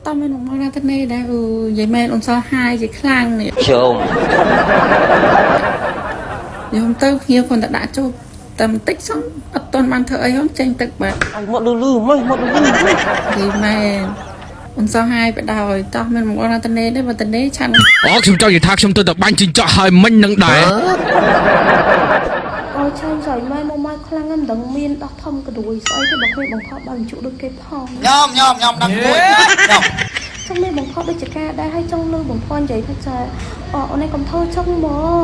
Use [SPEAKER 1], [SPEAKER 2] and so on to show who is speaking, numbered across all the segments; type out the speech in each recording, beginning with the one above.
[SPEAKER 1] ตอนมันออกมาทะเลได้ยายแม่ลงซอหายใจคลั่งเนี่ย
[SPEAKER 2] โชม
[SPEAKER 1] เดี๋ยวผมเติมเฮียคนตะดาจูแต่มันติ๊กซ่องอัดตอนมันเธอไอ้ห้องเจงตึกแบบ
[SPEAKER 2] ไอ้หมดลืมไม่หมดลืม
[SPEAKER 1] ยายแม่ลงซอหายไปดาวตอนมันออกมาทะเลได้มาทะเลชัน
[SPEAKER 3] อ๋อខ្ញុំចង់និយាយថាខ្ញុំទៅបាញ់ជីងចោះហើយមិញនឹងដែរ
[SPEAKER 4] អូឆាញ់ស្អីម៉ែមកម៉ែខ្លាំងហ្នឹងមិនដឹងមានដោះធំកដួយស្អីទេបើគេបង្ខប់បើបញ្ជក់ដូចគេផង
[SPEAKER 2] ញោមដឹងមួយញោម
[SPEAKER 4] ចង់មានបង្ខប់ដូចចកាដែរហើយចង់លឺបំភ័ន្តនិយាយថាចាអូនេះកុំធ្វើចឹងមក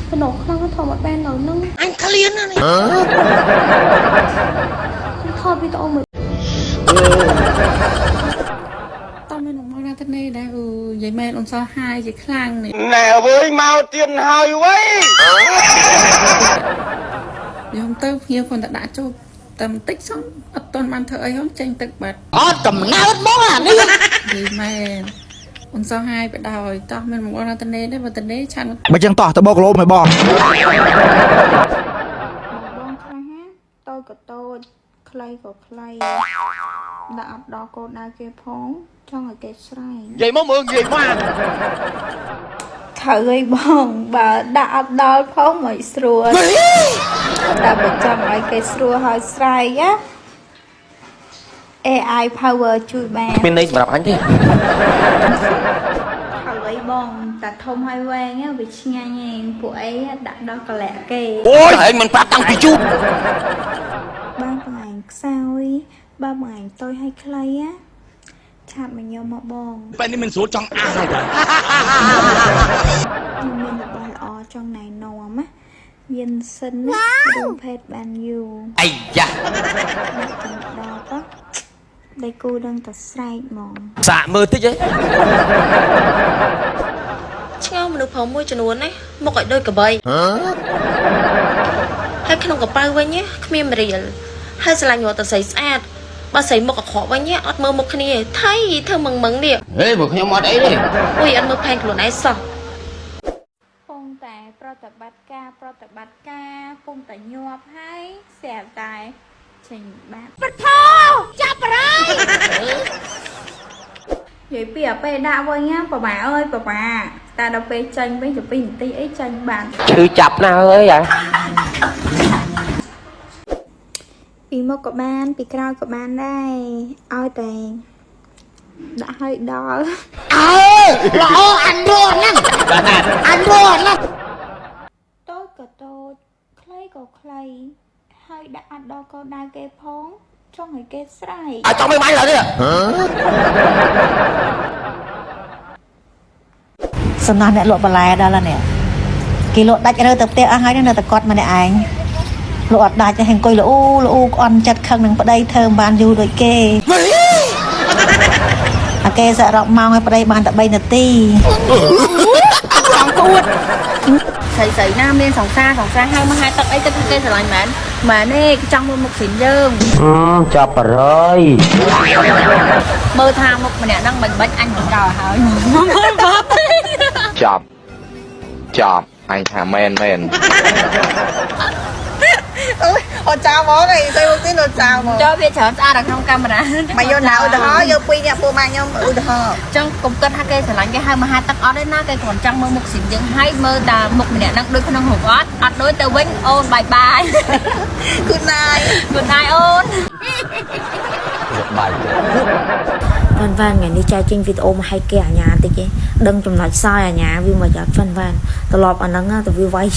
[SPEAKER 4] បំណងខ្លាំងធំអត់បាននៅហ្នឹង
[SPEAKER 2] អញឃ្លានណានេះ
[SPEAKER 4] ខ្ញុំថតវីដេអូមួយ
[SPEAKER 1] ตอนมันออกมาทะเลได้ยายแม่ลงซอหายใจคลั่งเนี่ย
[SPEAKER 2] ណែវើយមកទៀតហើយវ៉ៃ
[SPEAKER 1] เดี๋ยวผมเติมเฮียคนตะดาจูแต่มันติ๊กซ่องอัดตอนมันเธอไอ้ห้องเจงตึกแบบ
[SPEAKER 2] អត់កំណើតមកអានេះ
[SPEAKER 1] យายแม่ลงซอหายไปดาวตอนมันออกมาทะเลได้มาทะเลชัน
[SPEAKER 3] បើចឹងតោះទៅបោកលោមិនបង
[SPEAKER 4] បងខ្លះណាតូចក៏តូចខ្លីក៏ខ្លីដាក់អត់ដល់កូនដៅគេផងចង់ឲ្យគេស្រែក
[SPEAKER 2] និយាយមកមើលនិយាយមក
[SPEAKER 4] ត្រូវអីបងបើដាក់អត់ដល់ផងមិនស្រួលតែបើចង់ឲ្យគេស្រួលហើយស្រែកណា AI power ជួយបាន
[SPEAKER 2] មានន័យសម្រាប់អញទេ
[SPEAKER 4] ត្រូវអីបងតែធំហើយវែងវាឆ្ងាញ់ឯងពួកអីដាក់ដល់កលាក់គេ
[SPEAKER 2] អូយឯងមិនប្រាប់តាំងពីជូរ
[SPEAKER 4] បានបងឯងខ្សោយបើបងឯងតូចហើយខ្លីណាឆាតមកខ្ញុំមកបង
[SPEAKER 3] ពេលនេះមិនស្រួលចង់អាហើយតា
[SPEAKER 4] ខ្ញុំមានរបស់ល្អចង់ណែនាំណាមានសិនរួមភេទបានយូរ
[SPEAKER 2] អាយ៉ា
[SPEAKER 4] ដល់ទៅដៃគូដឹងតែស្រែកហ្មង
[SPEAKER 2] សាកមើលតិចហ៎
[SPEAKER 5] ឆ្ងល់មនុស្សផងមួយចំនួនណាមកឲ្យដូចកបីហើយក្នុងកប៉ៅវិញគ្មានមរៀលហើយស្រឡាញ់រត់តែស្អីស្អាតបើស្អីមុខអាក្រក់វិញអត់មើលមុខគ្នាថៃធ្វើមឹងនេះ
[SPEAKER 2] ហេពួកខ្ញុំអត់អីទេ
[SPEAKER 5] អុយអត់មើលផែនខ្លួនឯងសោះ
[SPEAKER 4] ពងតែប្រតិបត្តិការពងតែញាប់ហើយស្រាប់តែចេញបាត់បថោចាប់បរាយនិយាយពីអាពេលដាក់វិញប៉ាអើយប៉ាតែដល់ពេលចេញវិញទៅ2នាទីអីចេញបាត់
[SPEAKER 2] ឈឺចាប់ណាស់អើយអា
[SPEAKER 4] ពីមុខក៏បានពីក្រោយក៏បានដែរឲ្យតែដាក់ឲ្យដល់
[SPEAKER 2] ល្អអញរត់ណាស់អញរត់ណាស់
[SPEAKER 4] តូចក៏តូចខ្លីក៏ខ្លីហើយដាក់អត់ដល់កូនដៅគេផងចង់ឲ្យគេស្រែក
[SPEAKER 2] ឲ្យចង់មិនបាញ់ឡើយនេះ
[SPEAKER 6] សំណោះអ្នកលក់បន្លែដល់ហើយនេះគេលក់ដាច់រើទៅផ្ទះអស់ហើយនៅតែគាត់ម្នាក់ឯងលក់អត់ដាច់ទេអង្គុយលូអន់ចិត្តខឹងនឹងប្តីធ្វើមិនបានយូរដូចគេអាគេសរុបម៉ោងឲ្យប្តីបានតែ3នាទី
[SPEAKER 5] ចង់ទួតស្រីណាមានសង្សារហើយមកហៅទឹកអីទៅគេស្រឡាញ់មែននេះចង់មើលមុខស្រីយើង
[SPEAKER 2] ចាប់បរើយ
[SPEAKER 5] មើលថាមុខម្នាក់ហ្នឹងមិនបាច់អញមិនកោហើយ
[SPEAKER 2] ចាប់អញថាមែន
[SPEAKER 5] អូយអត់ចោលមកឯងទៅមកទីនោះចោលមកចូលវាច្រើនស្អាតនៅក្នុងកាមេរ៉ា
[SPEAKER 6] មកយកណាឧទាហរណ៍យក2អ្នកពួកម៉ាក់ខ្ញុំឧទាហរណ៍
[SPEAKER 5] ចឹងកុំគិតថាគេស្រឡាញ់គេហៅមកហៅទឹកអត់ទេណាគេគ្រាន់ចង់មើលមុខស៊ីមយើងហើយមើលតែមុខម្នាក់ហ្នឹងដូចក្នុងរូបអត់ដូចទៅវិញអូនបាយ
[SPEAKER 6] Good night
[SPEAKER 5] អូន
[SPEAKER 2] បាយ
[SPEAKER 6] វ៉ាន់ថ្ងៃនេះចែកចេញវីដេអូមកឲ្យគេអាញាតិចឯងដឹងចំណុចសោយអាញាវាមកយកវ៉ាន់ត្រឡប់អាហ្នឹងទៅវាវាយ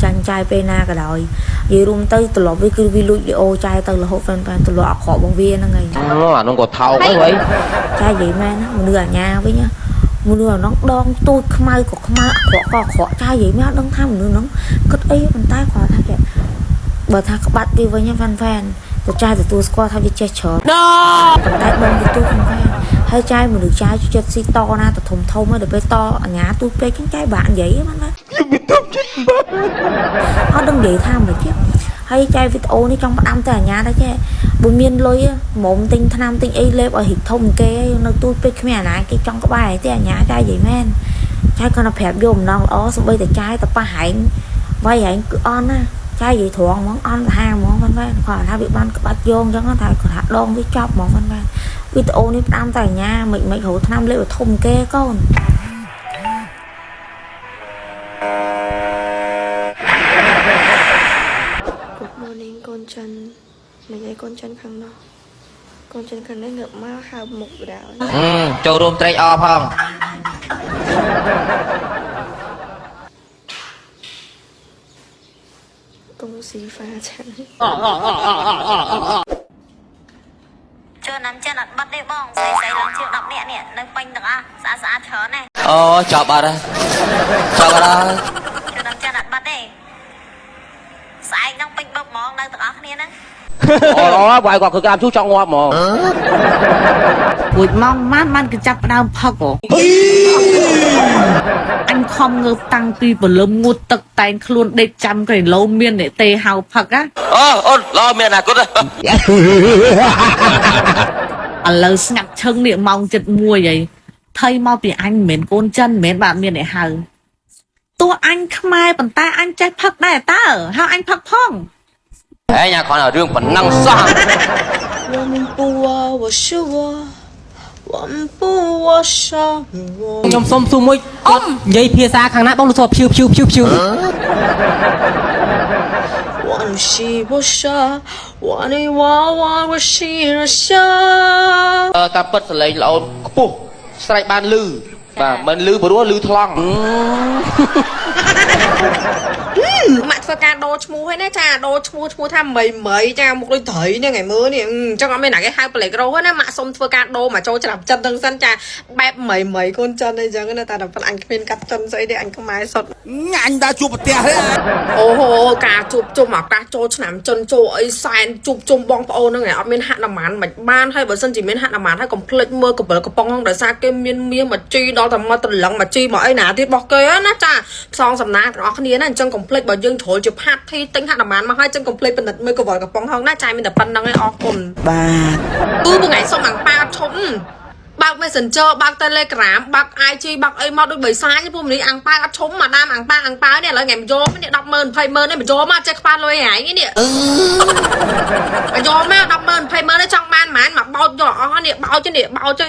[SPEAKER 6] ចាញ់ចាយពេលណាក៏ដោយនិយាយរួមទៅត្រឡប់វាគឺវាលួចវីដេអូចាយទៅរហូតវ៉ាន់ត្រឡប់អាក្រក់បងវាហ្នឹងហើយ
[SPEAKER 2] អានោះក៏ថោកអីវិញ
[SPEAKER 6] ចាយនិយាយមែនមនុស្សអាញាវិញមនុស្សអាហ្នឹងដងទូចខ្មៅក៏ខ្មៅអាក្រក់ក៏អាក្រក់ចាយនិយាយមែនអត់ដឹងថាមនុស្សហ្នឹងគិតអីប៉ុន្តែគាត់ថាគេបើថាក្បាត់វាវិញវ៉ាន់ទៅចាយទទួលស្គាល់ថាវាចេះច្រើនប៉ុន្តែបងវាទូខ្មៅហើយចាយមនុស្សចាយចិត្តស៊ីតណាទៅធំហើយដល់ពេលតអញ្ញាទូពេកចឹងចាយបាក់និយាយហ្នឹងណាខ្ញុំមិនទុំចិត្តបាក់អត់ដឹងនិយាយថាមិនទេហើយចាយវីដេអូនេះចង់ផ្ដាំទៅអញ្ញាដែរចេះបើមានលុយមុំទិញថ្នាំទិញអីលេបឲ្យរីកធំគេនៅទូពេកគ្មានអាណាគេចង់ក្បែរទេអញ្ញាចាយនិយាយមែនចាយគាត់ទៅប្រាប់យកម្ដងល្អសូម្បីតែចាយតែប៉ះហែងវាយហែងគឺអន់ណា trai gì thuận món ăn là hàng món văn văn khỏi tha bị ban bắt vô chẳng có thầy còn hạt đòn với chọc món văn văn video này đam tại nhà mình hổ tham lệ thùng kê con
[SPEAKER 7] Good morning con chân mình thấy con chân khăn đó con chân khăn đấy ngợp má hao một đạo
[SPEAKER 2] Cho rôm trây o phong.
[SPEAKER 7] công xí pha chắn
[SPEAKER 8] ចូលណាំចិនអត់បិទទេបងស្រីៗឡើងជាង10នាក់នេះនៅពេញទាំងអស់ស្អាតស្អាតច្រើនណាស់
[SPEAKER 2] Ồ, chọc ở đây. Chọc ở đây.
[SPEAKER 8] ចូលណាំចិនអត់បិទទេស្អែកនឹងពេញបុកហ្មងនៅទាំងអស់គ្នាហ្នឹង
[SPEAKER 2] Ồ, vài quả cực làm chú cho ngoan mà.
[SPEAKER 5] ពួយម៉ងម៉ានបានគេចាប់ផ្ដើមផឹកហ៎អញខំងើបតាំងពីព្រលឹមងូតទឹកតែងខ្លួនដេកចាំក្រៃលោមានអ្នកទេហៅផឹកណា
[SPEAKER 2] Ồ, ôn, lo miền à cút.
[SPEAKER 5] ឥឡូវស្ងាត់ឈឹងនេះម៉ោង7:01ហើយថៃមកពីអញមិនមែនកូនចិនមិនមែនបាទមានអ្នកហៅតួអញខ្មែរប៉ុន្តែអញចេះផឹកដែរតើហៅអញផឹកផង
[SPEAKER 2] Ê, nhà con ở đường phần năng sao?
[SPEAKER 7] 我们不我我是我我们不我是我
[SPEAKER 9] ខ្ញុំសុំសួរមួយគាត់និយាយភាសាខាងណាបងលោកសួរភៀវ
[SPEAKER 7] 我是我是我的娃娃我是人生
[SPEAKER 2] Ta bật lấy là ôn bù strike ban lư và mình lư bữa lư thong
[SPEAKER 7] ម៉ាក់ធ្វើការដូរឈ្មោះហើយណាចាដូរឈ្មោះថាមីចាមុខដូចត្រីនេះថ្ងៃមើលនេះចឹងអត់មានណាគេហៅប្លែករោហើយណាម៉ាក់សុំធ្វើការដូរមកចូលច្រាប់ចិត្តទាំងសិនចាបែបមីកូនចិនអីចឹងណាតែដល់អញគ្មានកាត់ចិនស្អីទេអញខ្មែរសុទ្ធ
[SPEAKER 3] Anh đã chụp một tia đấy
[SPEAKER 7] អូហូការជួបជុំឱកាសចូលឆ្នាំចិនចូលអីសែនជួបជុំបងប្អូនហ្នឹងឯងអត់មានហាក់ណាមានមិនបានហើយបើសិនជាមានហាក់ណាមានហើយកុំភ្លេចមើលកពិលកំប៉ុងហ្នឹងដោយសារគេមានមាសមកជីដល់តែមកត្រឡឹងមកជីមកអីណាទៀតរបស់គេណាចាផ្សងសំណាងទាំងអស់គ្នាណាអញ្ចឹងកុំភ្លេចបើយើងជ្រុលជាផាត់ធីទិញហាក់ណាមានមកហើយអញ្ចឹងកុំភ្លេចពិនិត្យមើលកវល់កំប៉ុងហ្នឹងណាចាមានតែប៉ុណ្្នឹងឯងអរគុណបាទគឺថ្ងៃសុំអាំងប៉ាអត់ឈប់បើក Messenger បើក Telegram បើក IG បើកអីមកដូចបីសាញពួកនេះអាំងប៉ាអត់ឈុំមកដាមអាំងប៉ានេះឥឡូវថ្ងៃមកយកនេះ 100000 20000នេះមកយកមកចេះខ្វះលុយហើយនេះមកយកមក 100000 20000នេះចង់បានប៉ុន្មានមកបោចយកអស់នេះបោចនេះបោចទៅ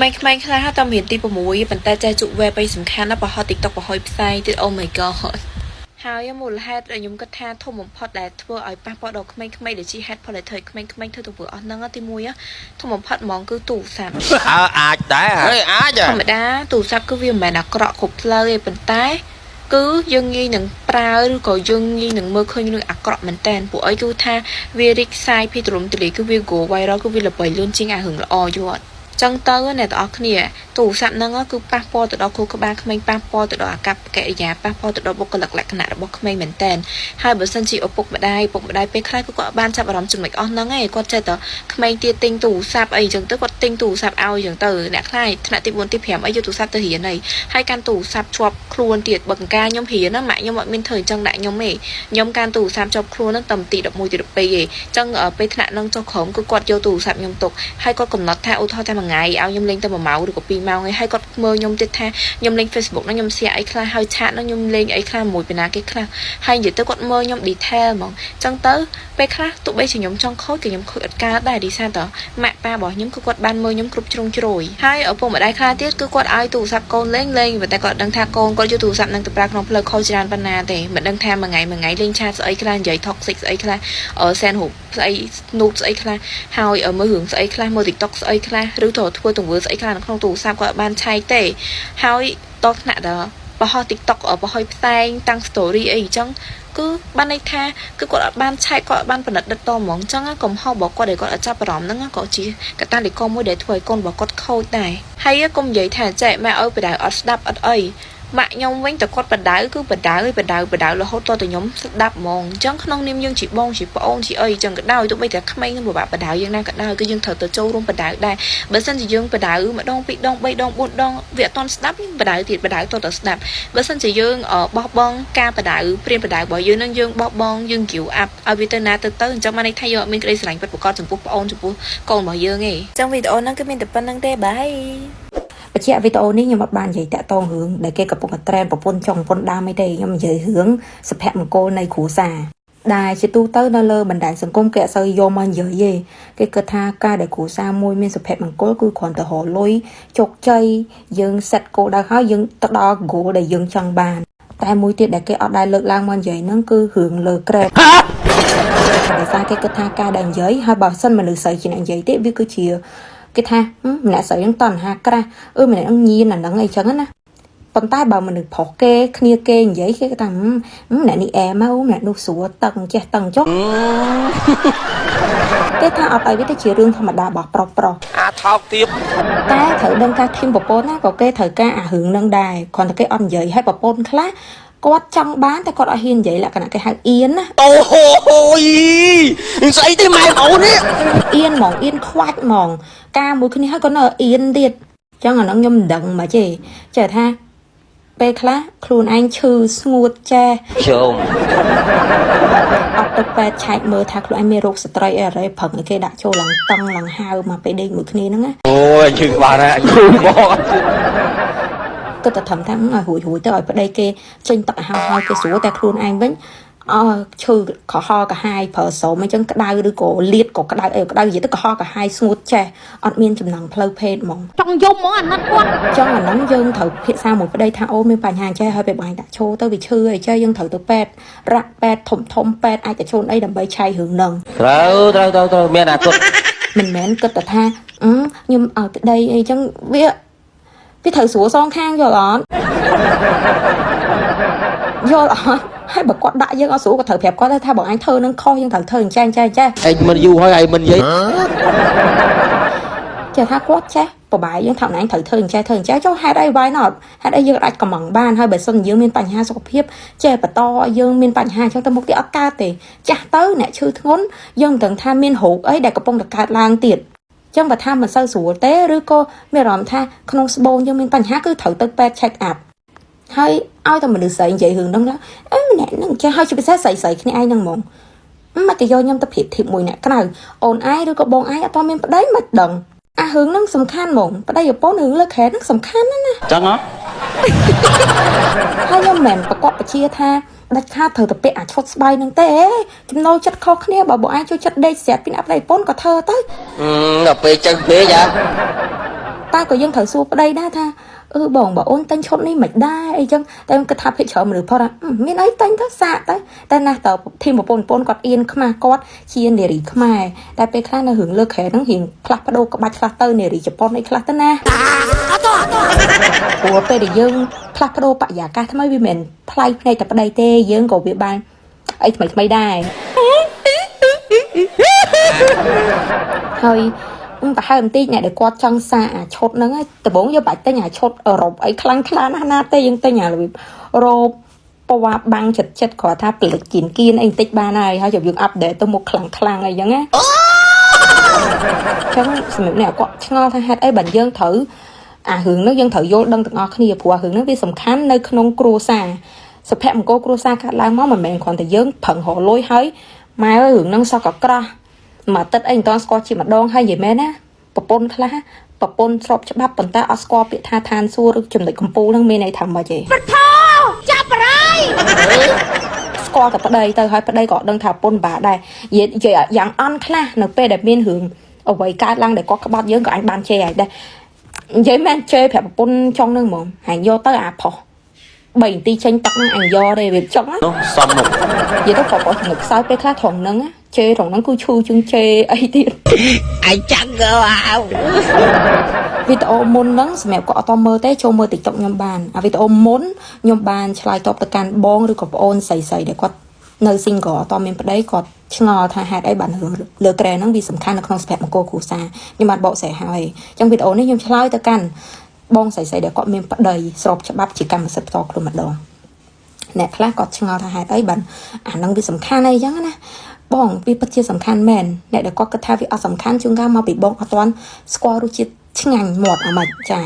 [SPEAKER 7] ម៉េចខ្លះតាមរៀនទី6ប៉ុន្តែចេះជក់វេបអីសំខាន់ណាស់ប្រហោះ TikTok ប្រហុយផ្សាយទៀត Oh my god ហើយមូលហេតុខ្ញុំគិតថាធំបំផុតដែលធ្វើឲ្យប៉ះពាល់ដល់ក្មេងៗដែលជាហេតុផលដែលធ្វើឲ្យក្មេងៗធ្វើទៅធ្វើអស់ហ្នឹងទី1ធំបំផុតហ្មងគឺទូរស័ព្ទ
[SPEAKER 2] អាចដែរអាច
[SPEAKER 7] ធម្មតាទូរស័ព្ទគឺវាមិនមែនអាក្រក់គ្រប់ផ្លូវទេប៉ុន្តែគឺយើងងាយនឹងប្រើឬក៏យើងងាយនឹងមើលឃើញរឿងអាក្រក់មែនតើពួកអីគឺថាវារីកសាយពីទ្រមទលាគឺវា go viral គឺវាល្បីលឿនជាងអារឿងល្អយត់ចឹងទៅអ្នកទាំងអស់គ្នាទូរស័ព្ទហ្នឹងគឺប៉ះពាល់ទៅដល់ខួរក្បាលក្មេងប៉ះពាល់ទៅដល់អាកប្បកិរិយាប៉ះពាល់ទៅដល់បុគ្គលិកលក្ខណៈរបស់ក្មេងមែនតើហើយបើសិនជាឪពុកម្ដាយពេលខ្លះគឺគាត់បានចាប់អារម្មណ៍ចំណុចអស់ហ្នឹងឯងគាត់ចេះតែក្មេងទៀតទិញទូរស័ព្ទអីចឹងទៅគាត់ទិញទូរស័ព្ទឲ្យចឹងទៅអ្នកខ្លះថ្នាក់ទី4ទី5អីយកទូរស័ព្ទទៅរៀនអីហើយកាន់ទូរស័ព្ទជាប់ខ្លួនទៀតបើកង្ការខ្ញុំរៀនណាម៉ាក់ខ្ញុំអត់មានធ្វើអញ្ចឹងដាក់ខ្ញុំទេខ្ញុំកាន់ទូរស័ព្ទជាប់ខ្លួនហ្នឹងតែទី11ទី12ឯងចឹងពេលថ្នាក់ហ្នឹងចុះក្រោមគឺគាត់យកទូរស័ព្ទខ្ញុំទុកហើយគាត់កំណត់ថាឧទាហរណ៍តែមួយថ្ងៃឲ្យខ្ញុំលេងតែ1ម៉ោងឬក៏2ម៉ោងហើយគាត់មើលខ្ញុំទៀតថាខ្ញុំលេង Facebook ហ្នឹងខ្ញុំ share អីខ្លះហើយឆាតហ្នឹងខ្ញុំលេងអីខ្លះមួយពីណាគេខ្លះហើយនិយាយទៅគាត់មើលខ្ញុំ detail ហ្មងអញ្ចឹងទៅពេលខ្លះទោះបីជាខ្ញុំចង់ខូចក៏ខ្ញុំខូចអត់កើតដែរឌីសាតម៉ាក់ប៉ារបស់ខ្ញុំគឺគាត់បានមើលខ្ញុំគ្រប់ជ្រុងជ្រោយហើយឪពុកម្ដាយខ្លះទៀតគឺគាត់ឲ្យទូរស័ព្ទកូនលេងប៉ុន្តែគាត់ដឹងថាកូនគាត់យកទូរស័ព្ទហ្នឹងទៅប្រើក្នុងផ្លូវខុសច្រើនប៉ុណ្ណាទេមិនដឹងថាមួយថ្ងៃលេងឆាតស្អីខ្លះនិយាយ toxic ស្អីខ្លះសែនរូបស្អី snoop ស្អីខ្លះហើយមើលរឿងស្អីខ្លះមើល TikTok ស្អីខ្លះឬក៏ធ្វើទង្វើស្អីខ្លះនៅក្នុងទូរស័ព្ទគាត់បានឆែកទេហើយតថ្នាក់ដល់បោះ TikTok បោះឲ្យផ្សាយតាំង story អីអញ្ចឹងគឺបានន័យថាគឺគាត់អត់បានឆែកគាត់អត់បានផលិតដិតតហ្មងអញ្ចឹងកំហុសរបស់គាត់ដែលគាត់អត់ចាប់អារម្មណ៍ហ្នឹងក៏ជាកត្តាដែលកមួយដែលធ្វើឲ្យកូនរបស់គាត់ខូចដែរហើយកុំនិយាយថាចែកម៉ែឲ្យបដៅអត់ស្ដាប់អត់អីម៉ាក់ខ្ញុំវិញតែគាត់បដៅគឺបដៅរហូតតទៅខ្ញុំស្ដាប់ហ្មងអញ្ចឹងក្នុងនាមយើងជាបងជាប្អូនជាអីអញ្ចឹងក៏ដោយទោះបីតែក្មេងនឹងពិបាកបដៅយ៉ាងណាក៏ដោយគឺយើងត្រូវទៅចូលរួមបដៅដែរបើសិនជាយើងបដៅម្ដង2ដង3ដង4ដងវាអត់តន់ស្ដាប់យើងបដៅទៀតបដៅតទៅស្ដាប់បើសិនជាយើងបោះបង់ការបដៅព្រៀនបដៅរបស់យើងនឹងយើងបោះបង់យើង give up ឲ្យវាទៅណាទៅអញ្ចឹងបានន័យថាយើងអត់មានក្តីស្រឡាញ់ពិតប្រាកដចំពោះប្អូនចំពោះកូនរបស់យើងទេអញ្ចឹងវីដេអូហ្នឹងគឺមានតែប៉ុណ្្នឹងទេបាយ
[SPEAKER 6] បញ្ជាក់វីដេអូនេះខ្ញុំអត់បាននិយាយតាក់ទងរឿងដែលគេកំពុងតែ trend ប្រពន្ធចុងប្រពន្ធដើមអីទេខ្ញុំនិយាយរឿងសុភមង្គលនៃគ្រួសារដែលជាទូទៅនៅលើបណ្ដាញសង្គមគេអត់សូវយកមកនិយាយទេគេគិតថាការដែលគ្រួសារមួយមានសុភមង្គលគឺគ្រាន់តែរកលុយជោគជ័យយើងសេតគោលដៅហើយយើងទៅដល់ goal ដែលយើងចង់បានតែមួយទៀតដែលគេអត់ដែលលើកឡើងមកនិយាយហ្នឹងគឺរឿងលើក្រែតដោយសារគេគិតថាការដែលនិយាយហើយបើសិនមនុស្សស្រីជាអ្នកនិយាយទេវាគឺជាគេថាម្នាក់ស្រីហ្នឹងតណ្ហាក្រាស់ម្នាក់ហ្នឹងញៀនអាហ្នឹងអីចឹងណាប៉ុន្តែបើមនុស្សប្រុសគេគ្នាគេនិយាយគេថាអ្នកនេះអែមមកអ្នកនោះស្រួលតឹងចេះតឹងចុះគេថាអត់អីវាទៅជារឿងធម្មតារបស់ប្រុស
[SPEAKER 2] អាថោកទៀត
[SPEAKER 6] តែត្រូវដឹងការធីមប្រពន្ធណាក៏គេត្រូវការអារឿងនឹងដែរគ្រាន់តែគេអត់និយាយឲ្យប្រពន្ធខ្លះគាត់ចង់បានតែគាត់អត់ហ៊ាននិយាយលក្ខណៈគេហៅអៀនណា
[SPEAKER 2] អូហូយស្អីទេម៉ែបងអូននេះ
[SPEAKER 6] អៀនហ្មងអៀនខ្វាច់ហ្មងការមួយគ្នាហើយក៏នៅអៀនទៀតអញ្ចឹងអាហ្នឹងខ្ញុំមិនដឹងមកទេចេះថាពេលខ្លះខ្លួនឯងឈឺស្ងួតចេះ
[SPEAKER 2] ជុំ
[SPEAKER 6] អត់ទៅពេទ្យឆែកមើលថាខ្លួនឯងមានរោគស្ត្រីអីអីប្រឹងឲ្យគេដាក់ចូលឡើងតឹងឡើងហៅមកពេលដេកមួយគ្នាហ្នឹងណា
[SPEAKER 2] អូយឈឺក្បាលណាឈឺបង
[SPEAKER 6] គិតតែធំថាឲ្យរួយទៅឲ្យប្តីគេចេញទឹកឲ្យហើយគេស្រួលតែខ្លួនឯងវិញឈឺកុហកកាហាយប្រើស្រោមអញ្ចឹងក្តៅឬក៏លៀតក៏ក្តៅអីក្តៅនិយាយទៅកុហកកាហាយស្ងួតចេះអត់មានចំណងផ្លូវភេទហ្មង
[SPEAKER 4] ចង់យំហ្មងអាណិតគាត់
[SPEAKER 6] ចង់អាហ្នឹងយើងត្រូវភាសាមួយប្តីថាអូមានបញ្ហាចេះហើយពេលបងដាក់ឈោទៅវាឈឺអីចេះយើងត្រូវទៅពេទ្យរ៉ាក់ពេទ្យធំពេទ្យអាចទៅជូនអីដើម្បីឆៃរឿងហ្នឹង
[SPEAKER 2] ត្រូវមានអាទុត
[SPEAKER 6] មិនមែនគិតតែថាខ្ញុំឲ្យប្តីអីចឹងវាត្រូវស្រួលសងខាងយល់អត់ហើយបើគាត់ដាក់យើងអត់ស្រួលក៏ត្រូវប្រាប់គាត់ថាបងអញធ្វើនឹងខុសយើងត្រូវធ្វើអញ្ចឹង
[SPEAKER 2] ឯងមិនយូរហើយឯងមិននិយាយ
[SPEAKER 6] ចេះថាគាត់ចេះប្របាយយើងថាអញត្រូវធ្វើអញ្ចឹងចុះហេតុអី why not ហេតុអីយើងអាចកំងបានហើយបើសិនយើងមានបញ្ហាសុខភាពចេះបន្តយើងមានបញ្ហាអញ្ចឹងទៅមុខទៀតអត់កើតទេចាស់ទៅអ្នកឈឺធ្ងន់យើងមិនដឹងថាមានរោគអីដែលកំពុងតែកើតឡើងទៀតចឹងបើថាមិនសូវស្រួលទេឬក៏មានអារម្មណ៍ថាក្នុងស្បូនយើងមានបញ្ហាគឺត្រូវទៅពេទ្យ check up ហើយឲ្យតែមនុស្សស្រីនិយាយរឿងហ្នឹងម្នាក់ហ្នឹងចេះឲ្យជាពិសេសស្រីគ្នាឯងហ្នឹងហ្មងមិនទៅយកខ្ញុំទៅប្រៀបធៀបមួយអ្នកក្រៅអូនឯងឬក៏បងឯងអត់មានប្តីមិនដឹងអារឿងហ្នឹងសំខាន់ហ្មងប្តីប្រពន្ធរឿងលើខែហ្នឹងសំខាន់ណាស់ណា
[SPEAKER 2] ចឹងហ៎
[SPEAKER 6] ហើយខ្ញុំមិនប្រកបបញ្ជាថាដាច់ខាតត្រូវតែពាក់អាឈុតស្បៃហ្នឹងទេចំណូលចិត្តខុសគ្នាបើបងឯងចូលចិត្តដេកស្រាប់ពីអ្នកប្តីប្រពន្ធក៏ធ្វើទៅ
[SPEAKER 2] ដល់ពេលចឹងពេកហ៎
[SPEAKER 6] តែក៏យើងត្រូវសួរប្តីដែរថាបងអូនតែងឈុតនេះមិនដែរអីចឹងតែខ្ញុំគិតថាភិកច្រើនមនុស្សផុតមានអីតែងទៅសាកទៅតែណាស់តើធីមប្រពន្ធគាត់អៀនខ្មាស់គាត់ជានារីខ្មែរតែពេលខ្លះនៅរឿងលើខែហ្នឹងរៀងផ្លាស់ប្ដូរក្បាច់ខ្លះទៅនារីជប៉ុនអីខ្លះទៅណាព្រោះពេលដែលយើងផ្លាស់ប្ដូរបរិយាកាសថ្មីវាមិនផ្លៃភ្នែកតែប្តីទេយើងក៏វាបានអីថ្មីដែរហើយប្រហែលបន្តិចអ្នកដែលគាត់ចង់សាអាឈុតហ្នឹងដំបូងយើងបាច់ទិញអាឈុតអឺរ៉ុបអីខ្លាំងណាស់ណាទេយើងទិញអារ៉ូបពណ៌បាំងចិត្តគ្រាន់ថាផលិតគៀនអីបន្តិចបានហើយយើងអាប់ដេតទៅមុខខ្លាំងអីចឹងណាចឹងសម្រាប់អ្នកគាត់ឆ្ងល់ថាហេតុអីបើយើងត្រូវអារឿងហ្នឹងយើងត្រូវយល់ដឹងទាំងអស់គ្នាព្រោះរឿងហ្នឹងវាសំខាន់នៅក្នុងគ្រួសារសុភមង្គលគ្រួសារកាត់ឡើងមកមិនមែនគ្រាន់តែយើងប្រឹងរកលុយហើយម៉ែរឿងហ្នឹងសោះក៏ក្រោះមកទឹកអីមិនតស្គាល់ជាម្ដងហើយនិយាយមែនណាប្រពន្ធខ្លះប្រពន្ធស្របច្បាប់ប៉ុន្តែអត់ស្គាល់ពាក្យថាឋានសួគ៌ឬចំណុចកំពូលហ្នឹងមានន័យថាម៉េចទេ
[SPEAKER 4] បថោចាប់បរាយ
[SPEAKER 6] ស្គាល់តែប្តីទៅហើយប្តីក៏ដឹងថាប្រពន្ធបាក់ដែរនិយាយយ៉ាងអន់ខ្លះនៅពេលដែលមានរឿងអ្វីកើតឡើងដែលគាត់ក្បត់យើងក៏អញបានជេរហើយដែរនិយាយមែនជេរប្រាប់ប្រពន្ធចង់ហ្នឹងហ្មងហាញយកទៅអាផុស3នាទីចេញទឹកហ្នឹងអញយកទេវាចង់
[SPEAKER 2] នោះសំមុខ
[SPEAKER 6] និយាយទៅប្រពន្ធចំណុចខ្សោយពេលខ្លះត្រង់ហ្នឹងជេរត្រង់ហ្នឹងគឺឈូជាងជេរអីទៀត
[SPEAKER 2] អញចាំងក៏អោ
[SPEAKER 6] វីដេអូមុនហ្នឹងសម្រាប់គាត់អត់តមើលទេចូលមើល TikTok ខ្ញុំបានអាវីដេអូមុនខ្ញុំបានឆ្លើយតបទៅកាន់បងឬក៏ប្អូនស្រីដែលគាត់នៅ single អត់មានប្តីគាត់ឆ្ងល់ថាហេតុអីបានលើក្រែហ្នឹងវាសំខាន់នៅក្នុងសុភមង្គលគ្រួសារខ្ញុំបានបកស្រាយហើយអញ្ចឹងវីដេអូនេះខ្ញុំឆ្លើយទៅកាន់បងស្រីដែលគាត់មានប្តីស្របច្បាប់ជាកម្មសិទ្ធិផ្ទាល់ខ្លួនម្ដងអ្នកខ្លះគាត់ឆ្ងល់ថាហេតុអីបានអាហ្នឹងវាសំខាន់អីចឹងណាបងវាពិតជាសំខាន់មែនអ្នកដែលគាត់គិតថាវាអត់សំខាន់ជួនកាលមកពីបងអត់ទាន់ស្គាល់រសជាតិឆ្ងាញ់មាត់អាម៉េចចា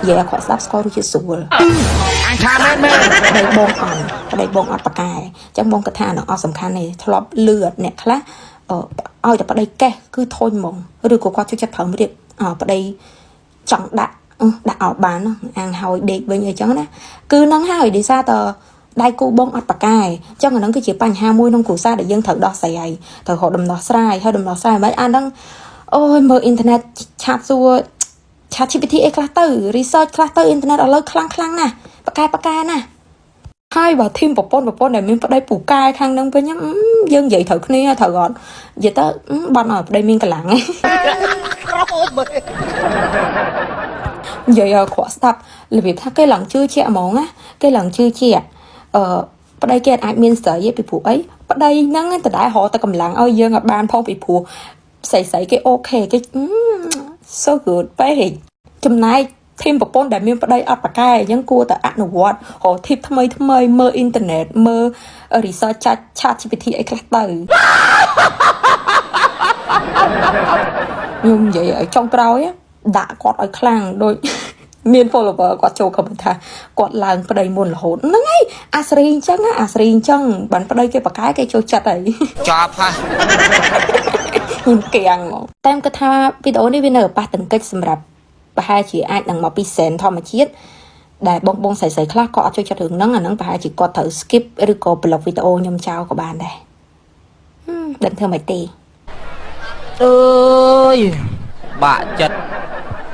[SPEAKER 6] យាគាត់ស្ដាប់ស្គាល់រសជាតិស្រួល
[SPEAKER 2] អញថាមែន
[SPEAKER 6] ប្តីបងអត់ប្រកែអញ្ចឹងបងគិតថានឹងអត់សំខាន់ទេធ្លាប់លឺអ្នកខ្លះឲ្យតែប្តីកេះគឺធុញហ្មងឬក៏គាត់ជួយចិត្តប្រើរៀប ប្តីចង់ដាក់ឲ្យបានអាងហើយដេកវិញអីចឹងណាគឺនឹងហើយដោយសារតដៃគូបងអត់ប្រកែអញ្ចឹងអាហ្នឹងគឺជាបញ្ហាមួយក្នុងគ្រួសារដែលយើងត្រូវដោះស្រាយត្រូវរកដំណោះស្រាយហើយដំណោះស្រាយមិនអាហ្នឹងអូយមើលអ៊ីនធឺណិតឆាតសួរឆាត GPT អីខ្លះទៅ research ខ្លះទៅអ៊ីនធឺណិតឥឡូវខ្លាំងណាស់ប្រកែណាហើយបើធីមប្រពន្ធដែលមានប្តីពូកែខាងហ្នឹងវិញយើងនិយាយត្រូវគ្នាត្រូវអត់និយាយទៅបាត់ឲ្យប្តីមានកម្លាំងឯងនិយាយក្រក់ស្ដាប់របៀបថាគេឡើងជឿជាក់ហ្មងណាគេឡើងជឿជាក់ប្តីគេអាចមានស្រីឯពីព្រោះអីប្តីហ្នឹងតែដែររកតែកម្លាំងឲ្យយើងឲ្យបានផងពីព្រោះស្រីគេអូខេគេ so good ពេកចំណែកធីមប្រពន្ធដែលមានប្តីអត់ប្រកែអញ្ចឹងគួរតែអនុវត្តរកធីបថ្មីមើលអ៊ីនធឺណិតមើល research ឆាត GPT អីខ្លះទៅខ្ញុំនិយាយឲ្យចុងក្រោយដាក់គាត់ឲ្យខ្លាំងដូចមាន follower គាត់ចូល comment ថាគាត់ឡើងប្តីមុនរហូតហ្នឹងហើយអាស្រីអញ្ចឹងបានប្តីគេប្រកែគេចូលចិត្តហើយ
[SPEAKER 2] ចប់ហើយ
[SPEAKER 6] ខ្ញុំកៀងតែមគាត់ថាវីដេអូនេះវានៅប៉ះទង្គិចសម្រាប់ប្រហែលជាអាចនឹងមកពីសែនធម្មជាតិដែលបងស្រីខ្លះក៏អត់ចូលចិត្តរឿងហ្នឹងអាហ្នឹងប្រហែលជាគាត់ត្រូវ skip ឬក៏ block វីដេអូខ្ញុំចោលក៏បានដែរដឹងធ្វើមិនទេ
[SPEAKER 2] អើយបាក់ចិត្ត